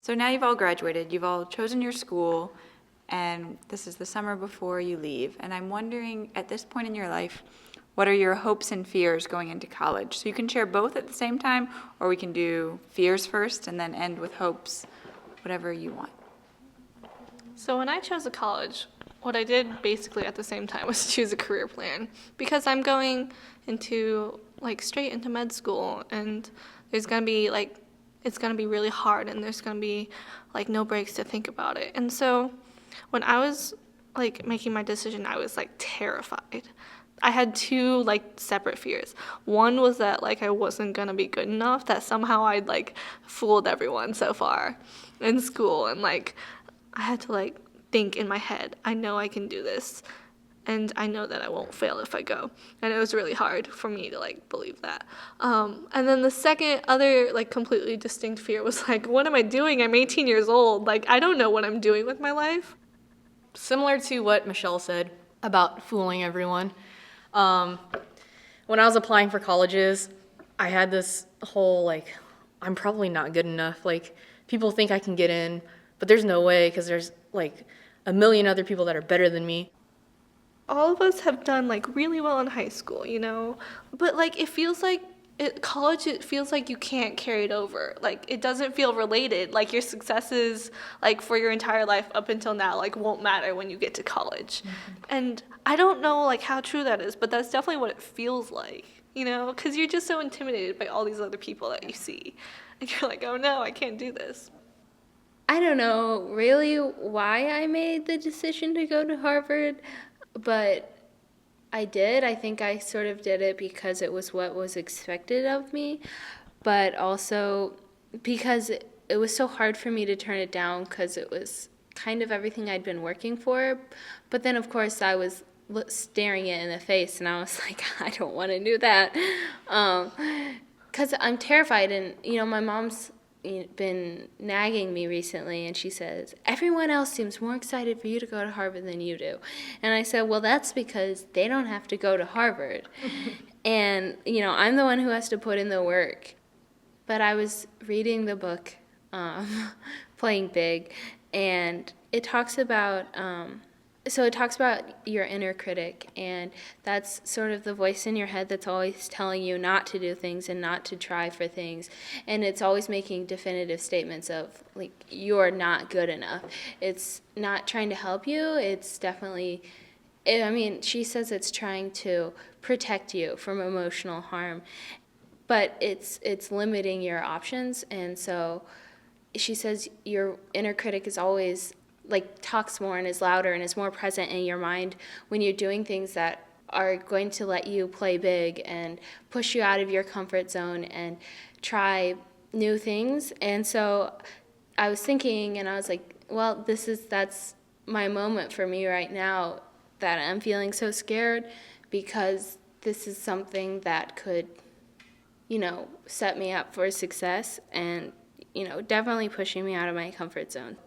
So now you've all graduated, you've all chosen your school, and this is the summer before you leave. And I'm wondering, at this point in your life, what are your hopes and fears going into college? So you can share both at the same time, or we can do fears first and then end with hopes, whatever you want. So when I chose a college, what I did basically at the same time was choose a career plan, because I'm going into straight into med school, and there's going to be it's going to be really hard, and there's going to be no breaks to think about it. And so when I was making my decision, I was terrified. I had two separate fears. One was that I wasn't going to be good enough, that somehow I'd fooled everyone so far in school, and I had to think in my head, I know I can do this, and I know that I won't fail if I go. And it was really hard for me to believe that. And then the second other completely distinct fear was what am I doing? I'm 18 years old. I don't know what I'm doing with my life. Similar to what Michelle said about fooling everyone. When I was applying for colleges, I had this whole I'm probably not good enough. People think I can get in, but there's no way, because there's a million other people that are better than me. All of us have done really well in high school, but it feels college, it feels like you can't carry it over. It doesn't feel related. Your successes for your entire life up until now won't matter when you get to college. Mm-hmm. And I don't know how true that is, but that's definitely what it feels like, because you're just so intimidated by all these other people that you see, and you're oh no, I can't do this. I don't know really why I made the decision to go to Harvard, but I did. I think I sort of did it because it was what was expected of me, but also because it was so hard for me to turn it down, because it was kind of everything I'd been working for. But then, of course, I was staring it in the face, and I was I don't want to do that, because I'm terrified. And, my mom's been nagging me recently, and she says, everyone else seems more excited for you to go to Harvard than you do. And I said, well, that's because they don't have to go to Harvard. And, I'm the one who has to put in the work. But I was reading the book, Playing Big, and it talks about your inner critic, and that's sort of the voice in your head that's always telling you not to do things and not to try for things, and it's always making definitive statements of you're not good enough. It's not trying to help you. It's definitely, she says it's trying to protect you from emotional harm, but it's limiting your options. And so she says your inner critic is always talks more and is louder and is more present in your mind when you're doing things that are going to let you play big and push you out of your comfort zone and try new things. And so I was thinking, and I was well, that's my moment for me right now, that I'm feeling so scared, because this is something that could, set me up for success, and, definitely pushing me out of my comfort zone.